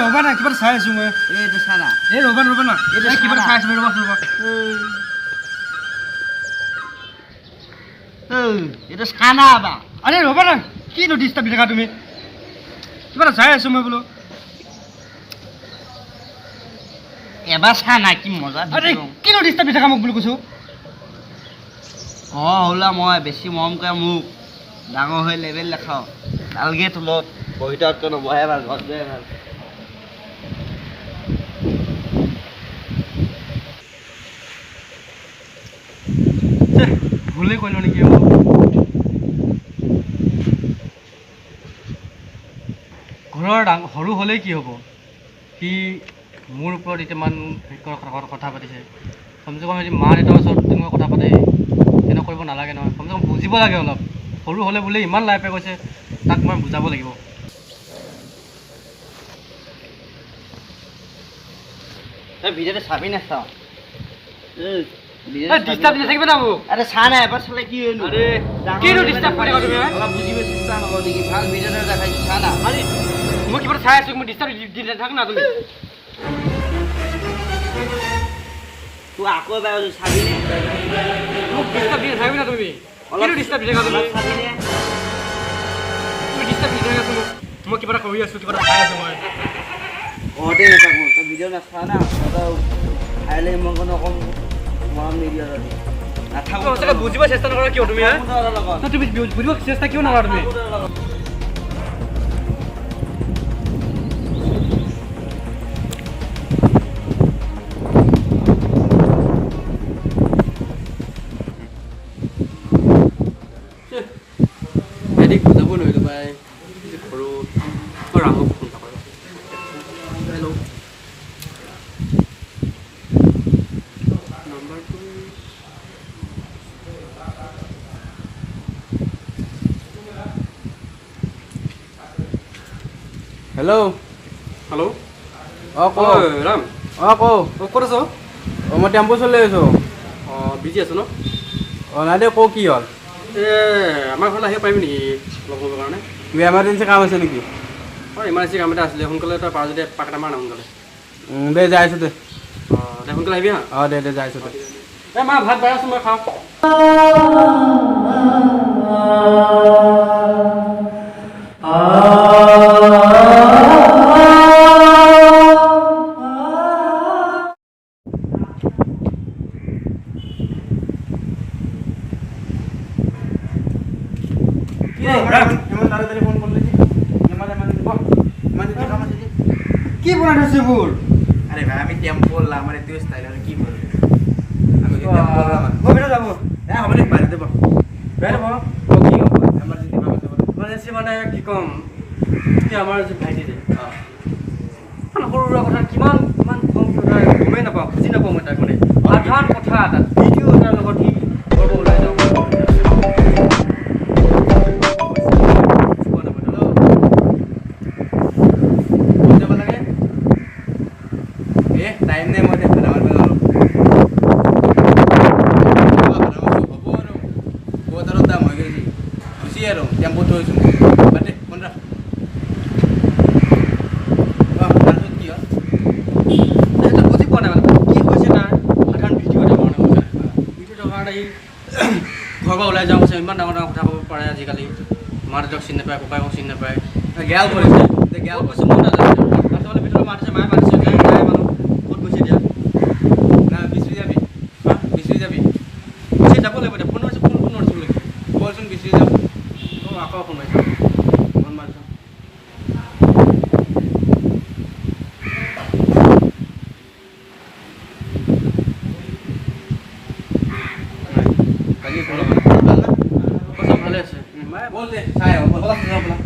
ৰ'বা না কিবা চাই আছো মই এইটো চানা এই ৰ'বা না এই কিবা চাই আছো ৰ'বা এইটো চানা বা আৰে ৰ'বা না কি ডিষ্টাৰ্ব দি থাকা তুমি কিবা চাই আছো মই বোলো এবাৰ চানা কি মজা আৰে কি ডিষ্টাৰ্ব দি থাকা মোক বুলি কৈছো হ'লা মই বেছি মৰম কৰে মোক ডাঙৰ হৈ লেভেল দেখাওঁ ভালকে তোলত বহিতাতকৈ নবহে ভাল ঘৰত গৈ ভাল ভুলে কৰিলো নেকি ঘৰৰ সৰু হ'লেই কি হ'ব সি মোৰ ওপৰত এতিয়া কথা পাতিছে কমচে কম যদি মা দেউতাৰ ওচৰত তেনেকুৱা কথা পাতে তেনেকুৱা কৰিব নালাগে নহয় কমচে কম বুজিব লাগে অলপ সৰু হ'লে বোলে ইমান লাইফে কৈছে তাক মই বুজাব লাগিব ভিডিঅ'টো চাবি নাচাওঁ ডিষ্টাৰ্ব দি থাকিব না মোক আৰে চা নাই এবাৰ চালে কি হলো আৰে কিনো ডিষ্টাৰ্ব কৰি থাকা তুমি অলপ বুজিব চেষ্টা নকৰ নেকি ভাল ভিডিঅ' এটা দেখাইছো চা না আৰে মই কিবা চাই আছো মই ডিষ্টাৰ্ব দি নাথাক না তুমি তোৰ আকৌ এবাৰ চাবিনে মোক ডিষ্টাৰ্ব দি নাথাকিবি না তুমি কিনো ডিষ্টাৰ্ব দি থাকা তুমি চাবিনে তুমি ডিষ্টাৰ্ব দি থাকা মোক মই কিবা এটা কৰি আছো কিবা এটা চাই আছো মই ঘৰতে নাথাকোঁ তই ভিডিঅ' নাচা না তই খাইলে মই কোনো অকণ মৰম নিদিয় তহঁতি নাথাকোঁ সঁচাকৈ বুজিব চেষ্টা নকৰা কিয় তুমি তুমি বুজিব চেষ্টা কিয় নকৰা তুমি বুজাব নোৱাৰিলোঁ পাই সৰু ৰামক ফোন নকৰোঁ হেল্ল' নম্বৰটো হেল্ল' হেল্ল' অঁ ক ৰাম অঁ ক ক'ত আছ অঁ মই টেম্পু চলাই আছোঁ অঁ বিজি আছো ন অঁ নাই দে ক কি হ'ল আমাৰ ঘৰলৈ আহিব পাৰিবি নেকি লগ কৰিবৰ কাৰণে কিবা এমাৰ্জেঞ্চি কাম আছে নেকি অঁ ইমাৰ্জেঞ্চি কাম এটা আছিলে সোনকালে তই পাৰ যদি পাক এটা মাৰ না সোনকালে দে যাই আছোঁ দে অঁ দে সোনকালে আহিবি হা অঁ দে যাই আছোঁ দে মা ভাত বনাই আছোঁ মই খাওঁ কি বনাই থৈছে এইবোৰ আৰে ভাই আমি টেম্পো বললাম মানে তুই স্টাইল আৰ কি বলবি আমি টেম্পো বললাম মই ভিতৰত যাব হ্যাঁ হবে বাইৰে দেব বেয়া নাপাওঁ কি হ'ব এমাৰ্জেন্সি কাম আছে ইমাৰ্জেঞ্চি মানে কি ক'ম এতিয়া আমাৰ যে ভাইটি যে সৰু সুৰা কথা কিমান কিমান কম গমেই নাপাওঁ বুজি নাপাওঁ মই তাক মানে সাধাৰণ কথা এটা ভিডিঅ' এটাৰ লগত সি কৰিব ওলাই যাওঁ যাব লাগে টাইম নাই মই দেখা নামাৰ হ'ব আৰু বহুত আৰু দাম হৈ গৈছে গুচি আৰু টেম্পু থৈছোঁ বাদে ফোন ৰাখ তাৰপিছত কি হ'ল বুজি পোৱা নাই মানে কি হৈছে তাৰ সাধাৰণ ভিডিঅ' এটা কাৰণে ভিডিঅ'টোৰ কাৰণে সি ঘৰৰ পৰা ওলাই যাওঁ ইমান ডাঙৰ ডাঙৰ কথা ক'ব পাৰে আজিকালি মা দেউতাক চিনি নাপায় ককায়েকক চিনি নাপায় গেল কৰিছে গেল কৈছোঁ মই নাজানো তাৰপিছত ভিতৰত মাতিছে মায়ে মাতিছে যায় মানুহ ক'ত গৈছে এতিয়া না বিচৰি যাবি বিচৰি যাবি গুচি যাব লাগিব এতিয়া ফোন মাৰিছোঁ ফোন মাৰিছোঁ লাগিব বলচোন বিচৰি যাম অঁ আকৌ ফোন মাৰিছোঁ ফোন মাৰিছোঁ কালি ফোন চব ভালে আছে বল দে চাই আহোঁ বল বলা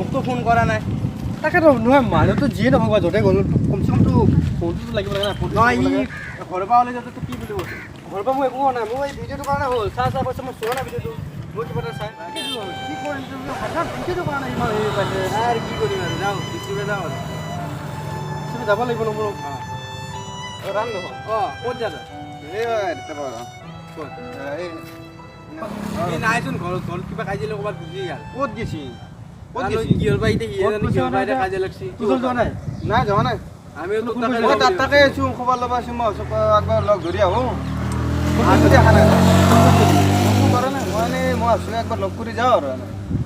মোকতো ফোন কৰা নাই তাকেতো নহয় মানুহটো যিয়ে নহওক বা য'তে গ'লো কমচে কমতো ফোনটোতো লাগিব লাগে না ফোনটো নহয় লাগিব লাগে। ই ঘৰৰ পৰা ওলাই যাওঁতে তোক কি বুলি কৈছে ঘৰৰ পৰা মই একো হোৱা নাই মোৰ এই ভিডিঅ'টো কাৰণে হ'ল চাহ কৈছে মই চোৱা নাই ভিডিঅ'টো মই কিবা এটা চাই কি কৰিম হঠাৎ ভিডিঅ'টো কাৰণে ইমান হেৰি পাইছে আৰু কি কৰিম আৰু যাওঁ ডিষ্ট্ৰিক্টে যাওঁ আৰু তুমি যাব লাগিব ন মোৰ ৰাম নহয় অঁ ক'ত যাবা এই নাইচোন ঘৰত কিবা কাজিয়া ক'ৰবাত গুচি গ'ল ক'ত গেছি কিহৰ পৰা এতিয়া সিয়ে জানে কিহৰ পৰা এতিয়া কাজিয়া লাগছি তোৰ যোৱা নাই নাই যোৱা নাই আমিও তোক মই তাত তাকে আছোঁ খবৰ ল'ব আছোঁ মই একবাৰ লগ ধৰি আহোঁ আজি দেখা নাই ফোন কৰা নাই মই আছোঁ একবাৰ লগ কৰি যাওঁ আৰু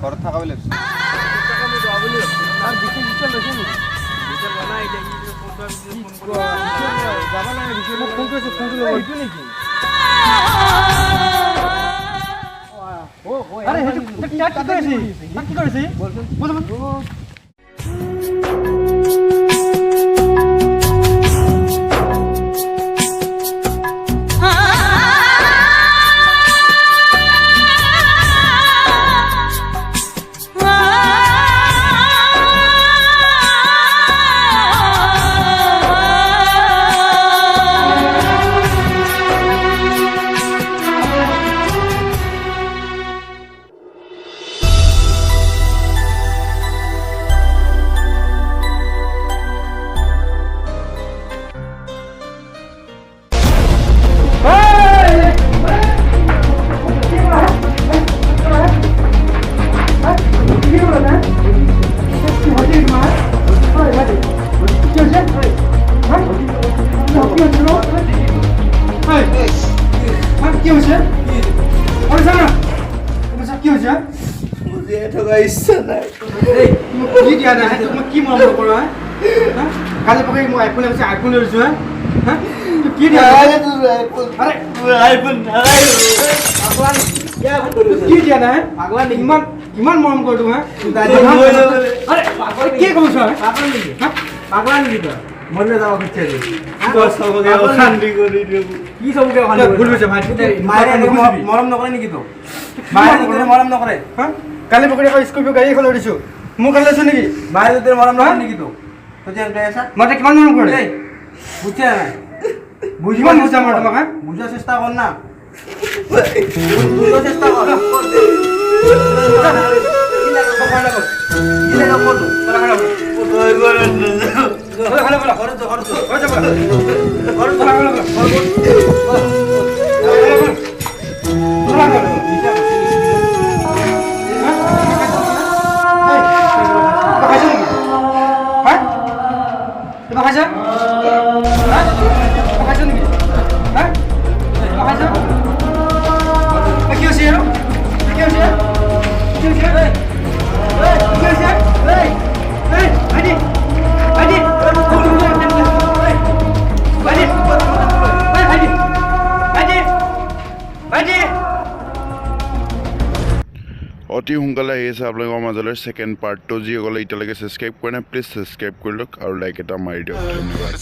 ঘৰত থকা বুলি ভাবিছোঁ তাৰ বিশেষ ডিটেইল লৈছে নেকি যাব লাগে মোক ফোন কৰিছোঁ ফোনটো ল'ব এইটো নেকি আরে হেতু কি করেছি বলুন কি হয়েছে কি হয়েছে ইচ্ছা নাই কি দিয়া নাই তোমাক কি মৰম নকৰো কালি পকাই মই আইফোন আছে আইফোন লৈছো হ্যাঁ কি দিয়া আরে কি দিয়া নাই পাগলা ইমান ইমান মৰম কৰিলো হ্যাঁ আরে কি কৈছ পাগলা নেকি তই মনে যাব খুঁজছে সবকে অশান্তি কৰি দিও কি সবকে অশান্তি ভুল হৈছে ভাই মায়ে মৰম নকৰে নেকি তোক মায়ে তোক মৰম নকৰে হ্যাঁ কালি পকৰি আকৌ স্কৰ্পিঅ গাড়ী এখন লৈছো মোক কালি লৈছো নেকি মায়ে তোৰ মৰম নকৰে নেকি তোক তই যেন কৈ আছা মই কিমান মৰম কৰে এই বুঝছে নাই বুজিব বুজা মই তোমাক বুঝাৰ চেষ্টা কৰ না বুঝাৰ চেষ্টা কৰ অতি সোনকালে আহি আছে আপোনালোকৰ মাজলৈ ছেকেণ্ড পাৰ্টটো যিসকলে এতিয়ালৈকে ছাবস্ক্ৰাইব কৰা নাই প্লিজ ছাবস্ক্ৰাইব কৰি লওক আৰু লাইক এটা মাৰি দিয়ক ধন্যবাদ